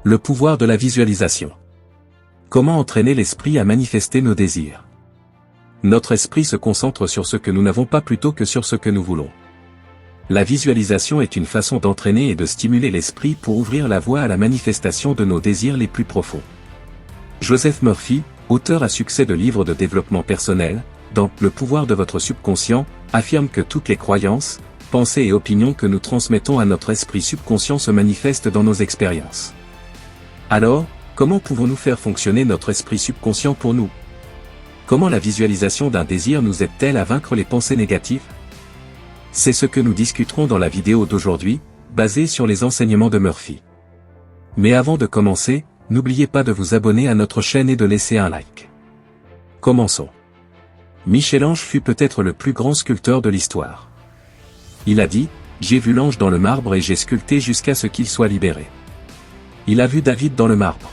Le pouvoir de la visualisation. Comment entraîner l'esprit à manifester nos désirs? Notre esprit se concentre sur ce que nous n'avons pas plutôt que sur ce que nous voulons. La visualisation est une façon d'entraîner et de stimuler l'esprit pour ouvrir la voie à la manifestation de nos désirs les plus profonds. Joseph Murphy, auteur à succès de livres de développement personnel, dans « Le pouvoir de votre subconscient », affirme que toutes les croyances, pensées et opinions que nous transmettons à notre esprit subconscient se manifestent dans nos expériences. Alors, comment pouvons-nous faire fonctionner notre esprit subconscient pour nous? Comment la visualisation d'un désir nous aide-t-elle à vaincre les pensées négatives? C'est ce que nous discuterons dans la vidéo d'aujourd'hui, basée sur les enseignements de Murphy. Mais avant de commencer, n'oubliez pas de vous abonner à notre chaîne et de laisser un like. Commençons. Michel-Ange fut peut-être le plus grand sculpteur de l'histoire. Il a dit, « J'ai vu l'ange dans le marbre et j'ai sculpté jusqu'à ce qu'il soit libéré. » Il a vu David dans le marbre.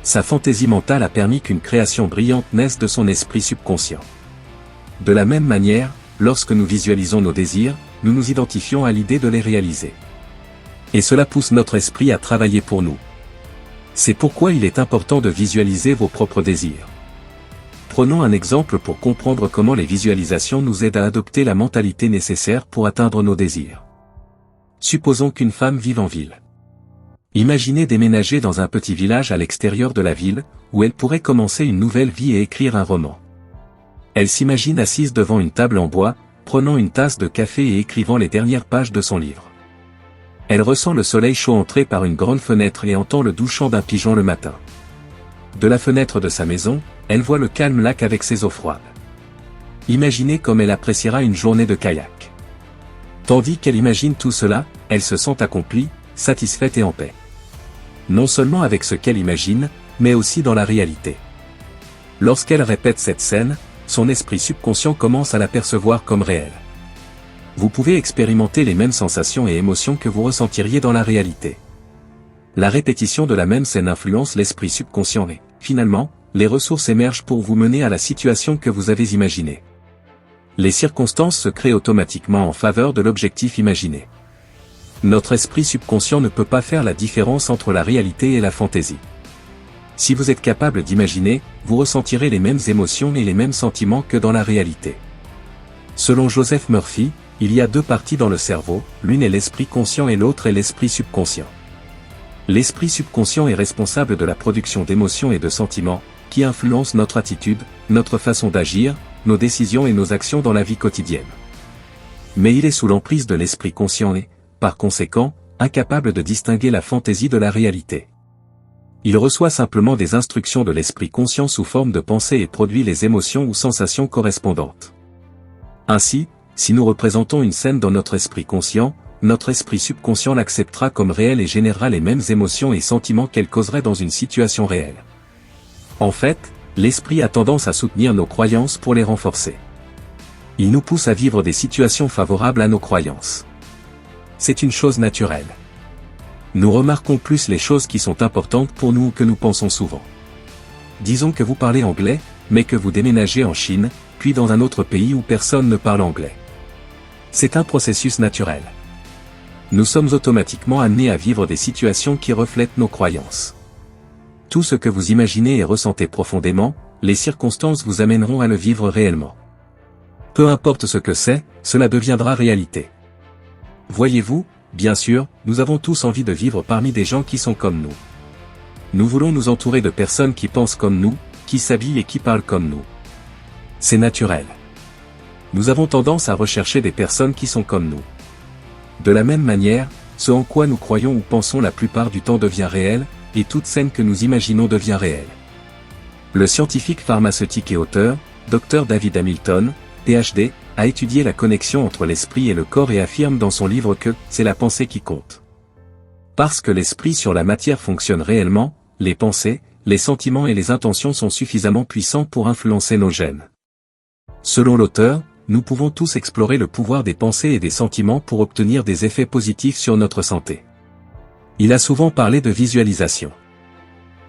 Sa fantaisie mentale a permis qu'une création brillante naisse de son esprit subconscient. De la même manière, lorsque nous visualisons nos désirs, nous nous identifions à l'idée de les réaliser. Et cela pousse notre esprit à travailler pour nous. C'est pourquoi il est important de visualiser vos propres désirs. Prenons un exemple pour comprendre comment les visualisations nous aident à adopter la mentalité nécessaire pour atteindre nos désirs. Supposons qu'une femme vive en ville. Imaginez déménager dans un petit village à l'extérieur de la ville, où elle pourrait commencer une nouvelle vie et écrire un roman. Elle s'imagine assise devant une table en bois, prenant une tasse de café et écrivant les dernières pages de son livre. Elle ressent le soleil chaud entrer par une grande fenêtre et entend le doux chant d'un pigeon le matin. De la fenêtre de sa maison, elle voit le calme lac avec ses eaux froides. Imaginez comme elle appréciera une journée de kayak. Tandis qu'elle imagine tout cela, elle se sent accomplie, satisfaite et en paix. Non seulement avec ce qu'elle imagine, mais aussi dans la réalité. Lorsqu'elle répète cette scène, son esprit subconscient commence à la percevoir comme réelle. Vous pouvez expérimenter les mêmes sensations et émotions que vous ressentiriez dans la réalité. La répétition de la même scène influence l'esprit subconscient et, finalement, les ressources émergent pour vous mener à la situation que vous avez imaginée. Les circonstances se créent automatiquement en faveur de l'objectif imaginé. Notre esprit subconscient ne peut pas faire la différence entre la réalité et la fantaisie. Si vous êtes capable d'imaginer, vous ressentirez les mêmes émotions et les mêmes sentiments que dans la réalité. Selon Joseph Murphy, il y a deux parties dans le cerveau, l'une est l'esprit conscient et l'autre est l'esprit subconscient. L'esprit subconscient est responsable de la production d'émotions et de sentiments, qui influencent notre attitude, notre façon d'agir, nos décisions et nos actions dans la vie quotidienne. Mais il est sous l'emprise de l'esprit conscient et, par conséquent, incapable de distinguer la fantaisie de la réalité. Il reçoit simplement des instructions de l'esprit conscient sous forme de pensées et produit les émotions ou sensations correspondantes. Ainsi, si nous représentons une scène dans notre esprit conscient, notre esprit subconscient l'acceptera comme réelle et générera les mêmes émotions et sentiments qu'elle causerait dans une situation réelle. En fait, l'esprit a tendance à soutenir nos croyances pour les renforcer. Il nous pousse à vivre des situations favorables à nos croyances. C'est une chose naturelle. Nous remarquons plus les choses qui sont importantes pour nous que nous pensons souvent. Disons que vous parlez anglais, mais que vous déménagez en Chine, puis dans un autre pays où personne ne parle anglais. C'est un processus naturel. Nous sommes automatiquement amenés à vivre des situations qui reflètent nos croyances. Tout ce que vous imaginez et ressentez profondément, les circonstances vous amèneront à le vivre réellement. Peu importe ce que c'est, cela deviendra réalité. Voyez-vous, bien sûr, nous avons tous envie de vivre parmi des gens qui sont comme nous. Nous voulons nous entourer de personnes qui pensent comme nous, qui s'habillent et qui parlent comme nous. C'est naturel. Nous avons tendance à rechercher des personnes qui sont comme nous. De la même manière, ce en quoi nous croyons ou pensons la plupart du temps devient réel, et toute scène que nous imaginons devient réelle. Le scientifique pharmaceutique et auteur, Dr David Hamilton, PhD, a étudié la connexion entre l'esprit et le corps et affirme dans son livre que « c'est la pensée qui compte ». Parce que l'esprit sur la matière fonctionne réellement, les pensées, les sentiments et les intentions sont suffisamment puissants pour influencer nos gènes. Selon l'auteur, nous pouvons tous explorer le pouvoir des pensées et des sentiments pour obtenir des effets positifs sur notre santé. Il a souvent parlé de visualisation.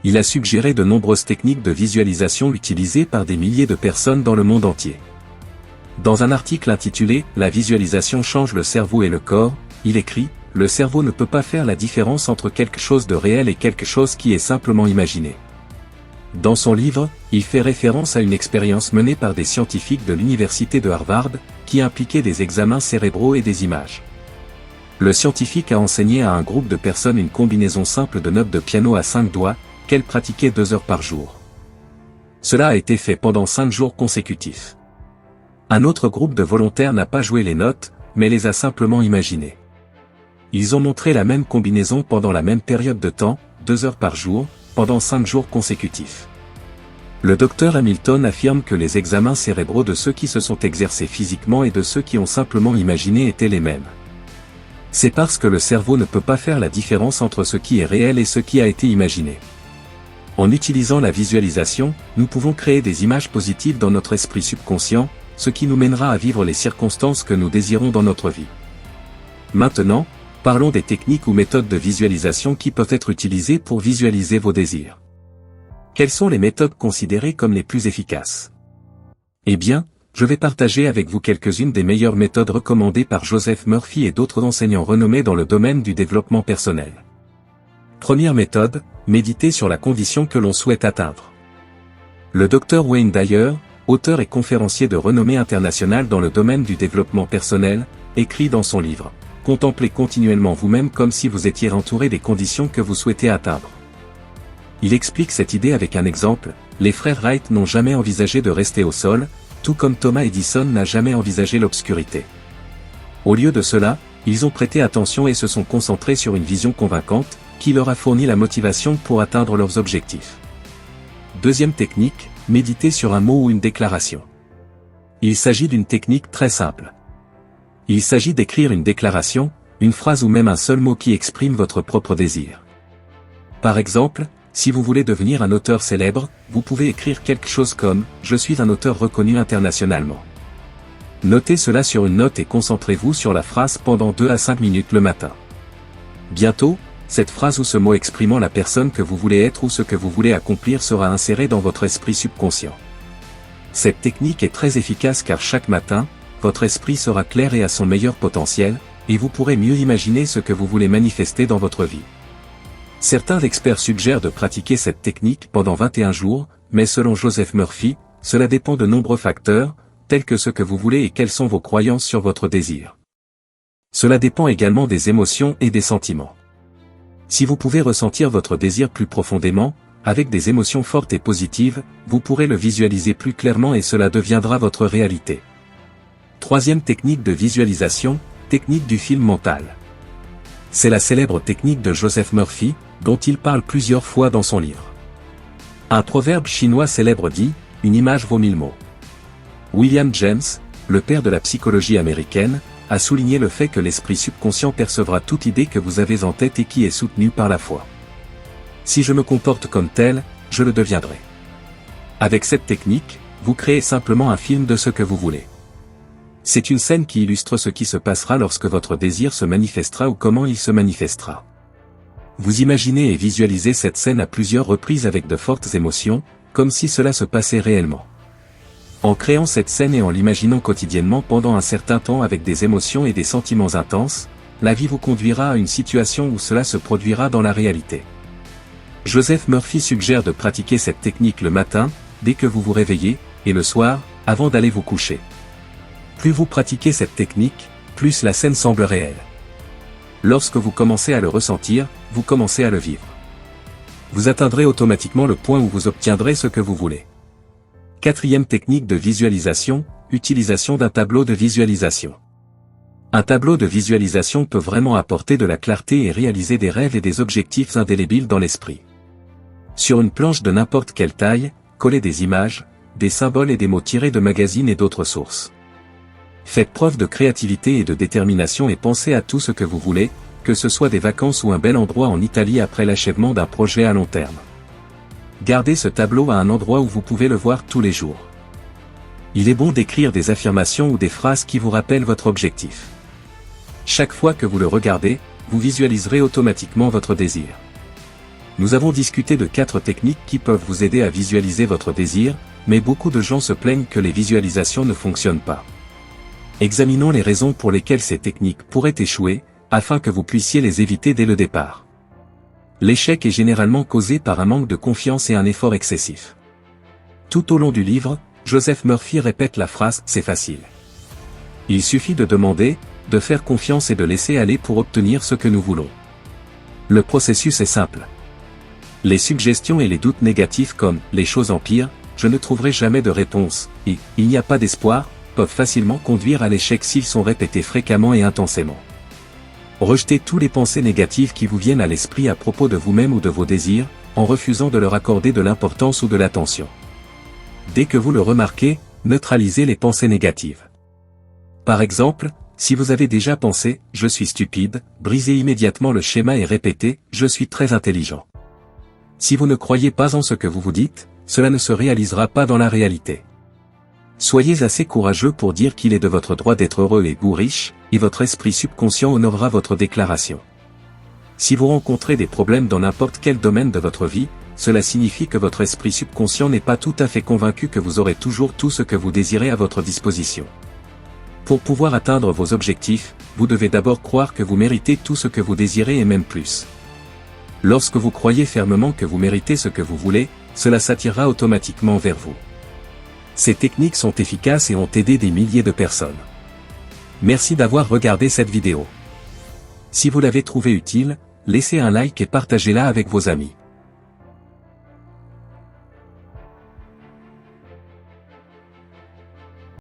Il a suggéré de nombreuses techniques de visualisation utilisées par des milliers de personnes dans le monde entier. Dans un article intitulé « La visualisation change le cerveau et le corps », il écrit le cerveau ne peut pas faire la différence entre quelque chose de réel et quelque chose qui est simplement imaginé. Dans son livre, il fait référence à une expérience menée par des scientifiques de l'université de Harvard, qui impliquait des examens cérébraux et des images. Le scientifique a enseigné à un groupe de personnes une combinaison simple de notes de piano à 5 doigts, qu'elles pratiquaient 2 heures par jour. Cela a été fait pendant 5 jours consécutifs. Un autre groupe de volontaires n'a pas joué les notes, mais les a simplement imaginées. Ils ont montré la même combinaison pendant la même période de temps, 2 heures par jour, pendant 5 jours consécutifs. Le docteur Hamilton affirme que les examens cérébraux de ceux qui se sont exercés physiquement et de ceux qui ont simplement imaginé étaient les mêmes. C'est parce que le cerveau ne peut pas faire la différence entre ce qui est réel et ce qui a été imaginé. En utilisant la visualisation, nous pouvons créer des images positives dans notre esprit subconscient, ce qui nous mènera à vivre les circonstances que nous désirons dans notre vie. Maintenant, parlons des techniques ou méthodes de visualisation qui peuvent être utilisées pour visualiser vos désirs. Quelles sont les méthodes considérées comme les plus efficaces? Eh bien, je vais partager avec vous quelques-unes des meilleures méthodes recommandées par Joseph Murphy et d'autres enseignants renommés dans le domaine du développement personnel. Première méthode, méditer sur la condition que l'on souhaite atteindre. Le Dr Wayne Dyer, auteur et conférencier de renommée internationale dans le domaine du développement personnel, écrit dans son livre « Contemplez continuellement vous-même comme si vous étiez entouré des conditions que vous souhaitez atteindre ». Il explique cette idée avec un exemple, les frères Wright n'ont jamais envisagé de rester au sol, tout comme Thomas Edison n'a jamais envisagé l'obscurité. Au lieu de cela, ils ont prêté attention et se sont concentrés sur une vision convaincante, qui leur a fourni la motivation pour atteindre leurs objectifs. Deuxième technique, méditer sur un mot ou une déclaration. Il s'agit d'une technique très simple. Il s'agit d'écrire une déclaration, une phrase ou même un seul mot qui exprime votre propre désir. Par exemple, si vous voulez devenir un auteur célèbre, vous pouvez écrire quelque chose comme « Je suis un auteur reconnu internationalement ». Notez cela sur une note et concentrez-vous sur la phrase pendant 2 à 5 minutes le matin. Bientôt, cette phrase ou ce mot exprimant la personne que vous voulez être ou ce que vous voulez accomplir sera inséré dans votre esprit subconscient. Cette technique est très efficace car chaque matin, votre esprit sera clair et à son meilleur potentiel, et vous pourrez mieux imaginer ce que vous voulez manifester dans votre vie. Certains experts suggèrent de pratiquer cette technique pendant 21 jours, mais selon Joseph Murphy, cela dépend de nombreux facteurs, tels que ce que vous voulez et quelles sont vos croyances sur votre désir. Cela dépend également des émotions et des sentiments. Si vous pouvez ressentir votre désir plus profondément, avec des émotions fortes et positives, vous pourrez le visualiser plus clairement et cela deviendra votre réalité. Troisième technique de visualisation, technique du film mental. C'est la célèbre technique de Joseph Murphy, dont il parle plusieurs fois dans son livre. Un proverbe chinois célèbre dit « Une image vaut 1000 mots ». William James, le père de la psychologie américaine, a souligné le fait que l'esprit subconscient percevra toute idée que vous avez en tête et qui est soutenue par la foi. Si je me comporte comme tel, je le deviendrai. Avec cette technique, vous créez simplement un film de ce que vous voulez. C'est une scène qui illustre ce qui se passera lorsque votre désir se manifestera ou comment il se manifestera. Vous imaginez et visualisez cette scène à plusieurs reprises avec de fortes émotions, comme si cela se passait réellement. En créant cette scène et en l'imaginant quotidiennement pendant un certain temps avec des émotions et des sentiments intenses, la vie vous conduira à une situation où cela se produira dans la réalité. Joseph Murphy suggère de pratiquer cette technique le matin, dès que vous vous réveillez, et le soir, avant d'aller vous coucher. Plus vous pratiquez cette technique, plus la scène semble réelle. Lorsque vous commencez à le ressentir, vous commencez à le vivre. Vous atteindrez automatiquement le point où vous obtiendrez ce que vous voulez. Quatrième technique de visualisation, utilisation d'un tableau de visualisation. Un tableau de visualisation peut vraiment apporter de la clarté et réaliser des rêves et des objectifs indélébiles dans l'esprit. Sur une planche de n'importe quelle taille, collez des images, des symboles et des mots tirés de magazines et d'autres sources. Faites preuve de créativité et de détermination et pensez à tout ce que vous voulez, que ce soit des vacances ou un bel endroit en Italie après l'achèvement d'un projet à long terme. Gardez ce tableau à un endroit où vous pouvez le voir tous les jours. Il est bon d'écrire des affirmations ou des phrases qui vous rappellent votre objectif. Chaque fois que vous le regardez, vous visualiserez automatiquement votre désir. Nous avons discuté de 4 techniques qui peuvent vous aider à visualiser votre désir, mais beaucoup de gens se plaignent que les visualisations ne fonctionnent pas. Examinons les raisons pour lesquelles ces techniques pourraient échouer, afin que vous puissiez les éviter dès le départ. L'échec est généralement causé par un manque de confiance et un effort excessif. Tout au long du livre, Joseph Murphy répète la phrase « c'est facile ». Il suffit de demander, de faire confiance et de laisser aller pour obtenir ce que nous voulons. Le processus est simple. Les suggestions et les doutes négatifs comme « les choses empirent »,« je ne trouverai jamais de réponse » et « il n'y a pas d'espoir » peuvent facilement conduire à l'échec s'ils sont répétés fréquemment et intensément. Rejetez tous les pensées négatives qui vous viennent à l'esprit à propos de vous-même ou de vos désirs, en refusant de leur accorder de l'importance ou de l'attention. Dès que vous le remarquez, neutralisez les pensées négatives. Par exemple, si vous avez déjà pensé « je suis stupide », brisez immédiatement le schéma et répétez « je suis très intelligent ». Si vous ne croyez pas en ce que vous vous dites, cela ne se réalisera pas dans la réalité. Soyez assez courageux pour dire qu'il est de votre droit d'être heureux et ou riche, et votre esprit subconscient honorera votre déclaration. Si vous rencontrez des problèmes dans n'importe quel domaine de votre vie, cela signifie que votre esprit subconscient n'est pas tout à fait convaincu que vous aurez toujours tout ce que vous désirez à votre disposition. Pour pouvoir atteindre vos objectifs, vous devez d'abord croire que vous méritez tout ce que vous désirez et même plus. Lorsque vous croyez fermement que vous méritez ce que vous voulez, cela s'attirera automatiquement vers vous. Ces techniques sont efficaces et ont aidé des milliers de personnes. Merci d'avoir regardé cette vidéo. Si vous l'avez trouvée utile, laissez un like et partagez-la avec vos amis.